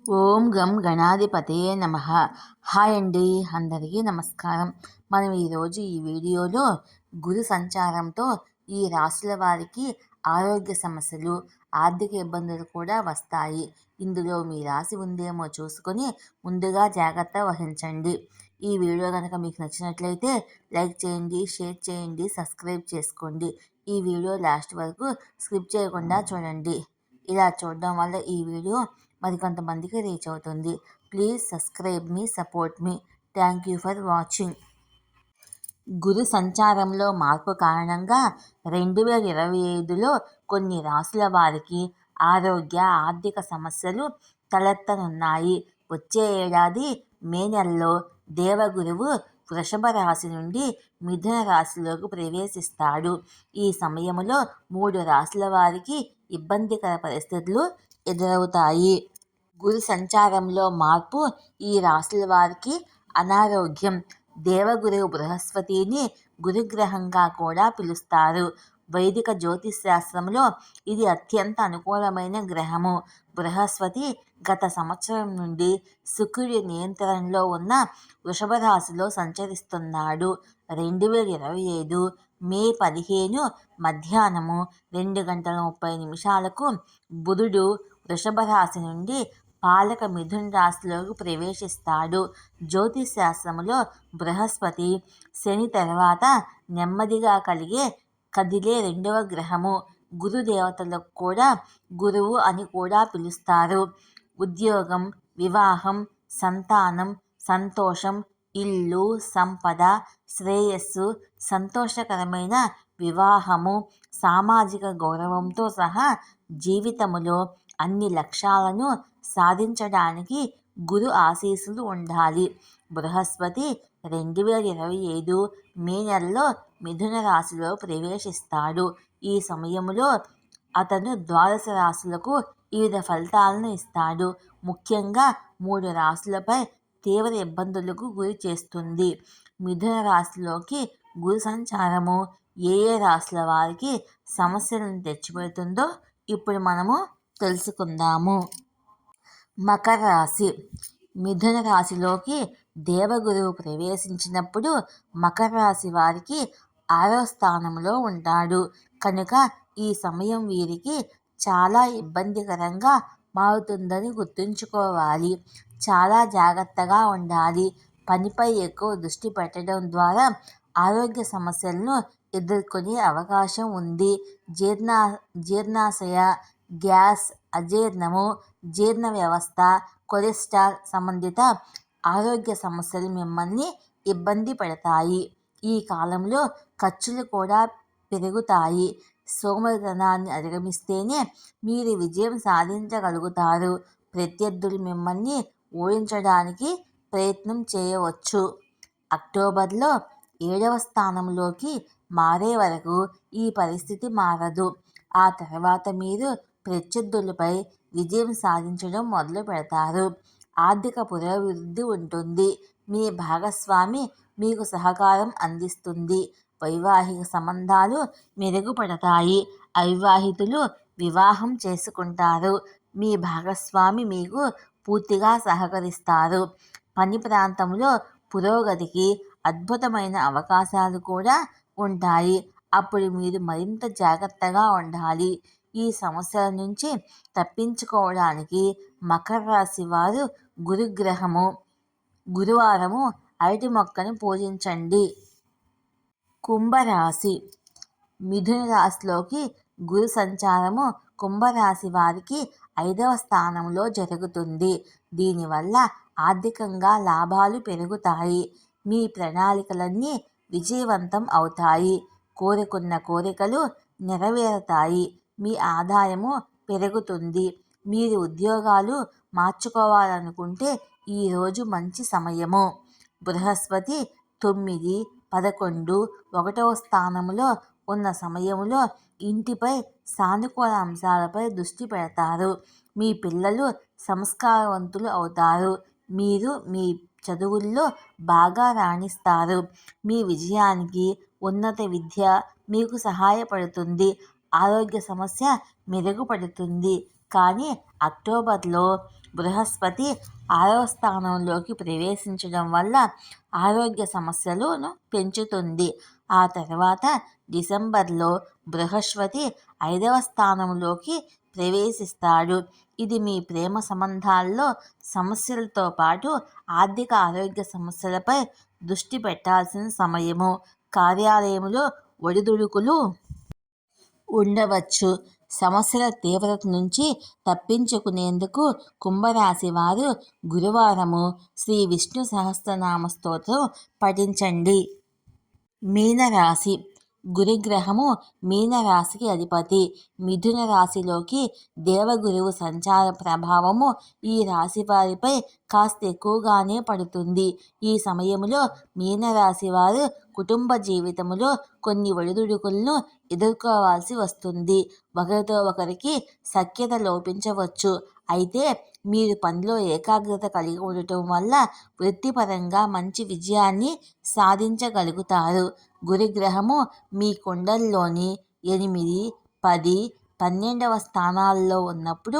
ఓం గం గణాధిపతయే నమః. హాయ్ అండి, అందరికీ నమస్కారం. మనం ఈరోజు ఈ వీడియోలో గురు సంచారంతో ఈ రాశుల వారికి ఆరోగ్య సమస్యలు, ఆర్థిక ఇబ్బందులు కూడా వస్తాయి. ఇందులో మీ రాశి ఉందేమో చూసుకొని ముందుగా జాగ్రత్త వహించండి. ఈ వీడియో కనుక మీకు నచ్చినట్లయితే లైక్ చేయండి, షేర్ చేయండి, సబ్స్క్రైబ్ చేసుకోండి. ఈ వీడియో లాస్ట్ వరకు స్కిప్ చేయకుండా చూడండి. ఇలా చూడడం వల్ల ఈ వీడియో మరికొంతమందికి రీచ్ అవుతుంది. ప్లీజ్ సబ్స్క్రైబ్ మీ, సపోర్ట్ మీ. Thank you for watching. గురు సంచారంలో మార్పు కారణంగా 2025లో కొన్ని రాశుల వారికి ఆరోగ్య, ఆర్థిక సమస్యలు తలెత్తనున్నాయి. వచ్చే ఏడాది మే నెలలో దేవగురువు వృషభ రాశి నుండి మిథున రాశిలోకి ప్రవేశిస్తాడు. ఈ సమయంలో 3 రాశుల వారికి ఇబ్బందికర పరిస్థితులు ఎదురవుతాయి. గురు సంచారంలో మార్పు ఈ రాశుల వారికి అనారోగ్యం. దేవగురువు బృహస్పతిని గురుగ్రహంగా కూడా పిలుస్తారు. వైదిక జ్యోతిశాస్త్రంలో ఇది అత్యంత అనుకూలమైన గ్రహము. బృహస్పతి గత సంవత్సరం నుండి శుక్రుడి నియంత్రణలో ఉన్న వృషభ రాశిలో సంచరిస్తున్నాడు. 2025 మే 15 మధ్యాహ్నము 2:30 బుధుడు వృషభ రాశి నుండి పాలక మిథున రాశిలోకి ప్రవేశిస్తాడు. జ్యోతిశాస్త్రములో బృహస్పతి శని తర్వాత నెమ్మదిగా కదిలే రెండవ గ్రహము. గురుదేవతలకు కూడా గురువు అని కూడా పిలుస్తారు. ఉద్యోగం, వివాహం, సంతానం, సంతోషం, ఇల్లు, సంపద, శ్రేయస్సు, సంతోషకరమైన వివాహము, సామాజిక గౌరవంతో సహా జీవితములో అన్ని లక్ష్యాలను సాధించడానికి గురు ఆశీస్సులు ఉండాలి. బృహస్పతి 2025 మే నెలలో మిథున రాశిలో ప్రవేశిస్తాడు. ఈ సమయంలో అతను ద్వాదశ రాశులకు వివిధ ఫలితాలను ఇస్తాడు. ముఖ్యంగా 3 రాశులపై తీవ్ర ఇబ్బందులకు గురి చేస్తుంది. మిథున రాశిలోకి గురు సంచారము ఏ రాశుల వారికి సమస్యలను తెచ్చిపెడుతుందో ఇప్పుడు మనము తెలుసుకుందాము. మకర రాశి. మిథున రాశిలోకి దేవగురువు ప్రవేశించినప్పుడు మకర రాశి వారికి 6వ స్థానంలో ఉంటాడు. కనుక ఈ సమయం వీరికి చాలా ఇబ్బందికరంగా మారుతుందని గుర్తుంచుకోవాలి. చాలా జాగ్రత్తగా ఉండాలి. పనిపై ఎక్కువ దృష్టి పెట్టడం ద్వారా ఆరోగ్య సమస్యలను ఎదుర్కొనే అవకాశం ఉంది. జీర్ణాశయ, గ్యాస్, అజీర్ణము, జీర్ణ వ్యవస్థ, కొలెస్ట్రాల్ సంబంధిత ఆరోగ్య సమస్యలు మిమ్మల్ని ఇబ్బంది పెడతాయి. ఈ కాలంలో ఖర్చులు కూడా పెరుగుతాయి. సోమరితనాన్ని అధిగమిస్తేనే మీరు విజయం సాధించగలుగుతారు. ప్రత్యర్థులు మిమ్మల్ని ఓడించడానికి ప్రయత్నం చేయవచ్చు. అక్టోబర్లో 7వ స్థానంలోకి మారే వరకు ఈ పరిస్థితి మారదు. ఆ తర్వాత మీరు ప్రత్యర్థులపై విజయం సాధించడం మొదలు పెడతారు. ఆర్థిక పురోభివృద్ధి ఉంటుంది. మీ భాగస్వామి మీకు సహకారం అందిస్తుంది. వైవాహిక సంబంధాలు మెరుగుపడతాయి. అవివాహితులు వివాహం చేసుకుంటారు. మీ భాగస్వామి మీకు పూర్తిగా సహకరిస్తారు. పని ప్రాంతంలో పురోగతికి అద్భుతమైన అవకాశాలు కూడా ఉంటాయి. అప్పుడు మీరు మరింత జాగ్రత్తగా ఉండాలి. ఈ సమస్యల నుంచి తప్పించుకోవడానికి మకర రాశి వారు గురువారము అరటి మొక్కను పూజించండి. కుంభరాశి. మిథున రాశిలోకి గురు సంచారము కుంభరాశి వారికి 5వ స్థానంలో జరుగుతుంది. దీనివల్ల ఆర్థికంగా లాభాలు పెరుగుతాయి. మీ ప్రణాళికలన్నీ విజయవంతం అవుతాయి. కోరుకున్న కోరికలు నెరవేరుతాయి. మీ ఆదాయము పెరుగుతుంది. మీరు ఉద్యోగాలు మార్చుకోవాలనుకుంటే ఈరోజు మంచి సమయము. బృహస్పతి 9, 11, 1వ స్థానంలో ఉన్న సమయంలో ఇంటిపై సానుకూల అంశాలపై దృష్టి పెడతారు. మీ పిల్లలు సంస్కారవంతులు అవుతారు. మీరు మీ చదువుల్లో బాగా రాణిస్తారు. మీ విజయానికి ఉన్నత విద్య మీకు సహాయపడుతుంది. ఆరోగ్య సమస్య మెరుగుపడుతుంది. కానీ అక్టోబర్లో బృహస్పతి 6వ స్థానంలోకి ప్రవేశించడం వల్ల ఆరోగ్య సమస్యలను పెంచుతుంది. ఆ తర్వాత డిసెంబర్లో బృహస్పతి 5వ స్థానంలోకి ప్రవేశిస్తాడు. ఇది మీ ప్రేమ సంబంధాల్లో సమస్యలతో పాటు ఆర్థిక ఆరోగ్య సమస్యలపై దృష్టి పెట్టాల్సిన సమయము. కార్యాలయంలో ఒడిదుడుకులు ఉండవచ్చు. సమస్యల తీవ్రత నుంచి తప్పించుకునేందుకు కుంభరాశి వారు గురువారము శ్రీ విష్ణు సహస్రనామ స్తోత్రం పఠించండి. మీనరాశి. గురుగ్రహము మీనరాశికి అధిపతి. మిథున రాశిలోకి దేవగురువు సంచార ప్రభావము ఈ రాశి వారిపై కాస్త ఎక్కువగానే పడుతుంది. ఈ సమయంలో మీనరాశి వారు కుటుంబ జీవితంలో కొన్ని ఒడిదుడుకులను ఎదుర్కోవాల్సి వస్తుంది. ఒకరితో ఒకరికి సఖ్యత లోపించవచ్చు. అయితే మీరు పనిలో ఏకాగ్రత కలిగి ఉండటం వల్ల వృత్తిపరంగా మంచి విజయాన్ని సాధించగలుగుతారు. గురుగ్రహము మీ కుండల్లోని 8, 10, 12వ స్థానాల్లో ఉన్నప్పుడు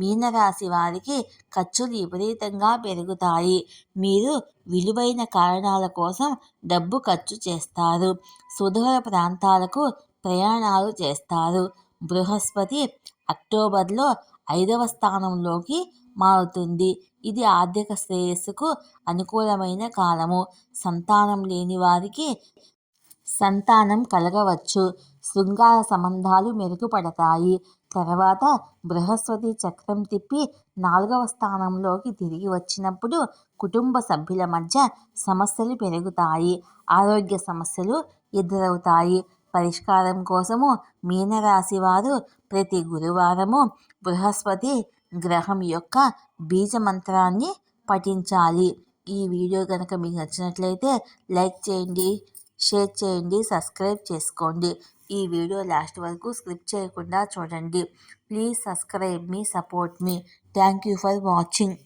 మీనరాశి వారికి ఖర్చులు విపరీతంగా పెరుగుతాయి. మీరు విలువైన కారణాల కోసం డబ్బు ఖర్చు చేస్తారు. సుదూర ప్రాంతాలకు ప్రయాణాలు చేస్తారు. బృహస్పతి అక్టోబర్లో 5వ స్థానంలోకి మారుతుంది. ఇది ఆర్థిక శ్రేయస్సుకు అనుకూలమైన కాలము. సంతానం లేని వారికి సంతానం కలగవచ్చు. శృంగార సంబంధాలు మెరుగుపడతాయి. తర్వాత బృహస్పతి చక్రం తిప్పి 4వ స్థానంలోకి తిరిగి వచ్చినప్పుడు కుటుంబ సభ్యుల మధ్య సమస్యలు పెరుగుతాయి. ఆరోగ్య సమస్యలు ఎదురవుతాయి. పరిష్కారం కోసము మీనరాశి వారు ప్రతి గురువారము బృహస్పతి గ్రహం యొక్క బీజ మంత్రాన్ని పఠించాలి. ఈ వీడియో కనుక మీకు నచ్చినట్లయితే లైక్ చేయండి, షేర్ చేయండి, సబ్స్క్రైబ్ చేసుకోండి. ఈ వీడియో లాస్ట్ వరకు స్కిప్ చేయకుండా చూడండి. ప్లీజ్ సబ్స్క్రైబ్ మీ, సపోర్ట్ మీ. Thank you for watching.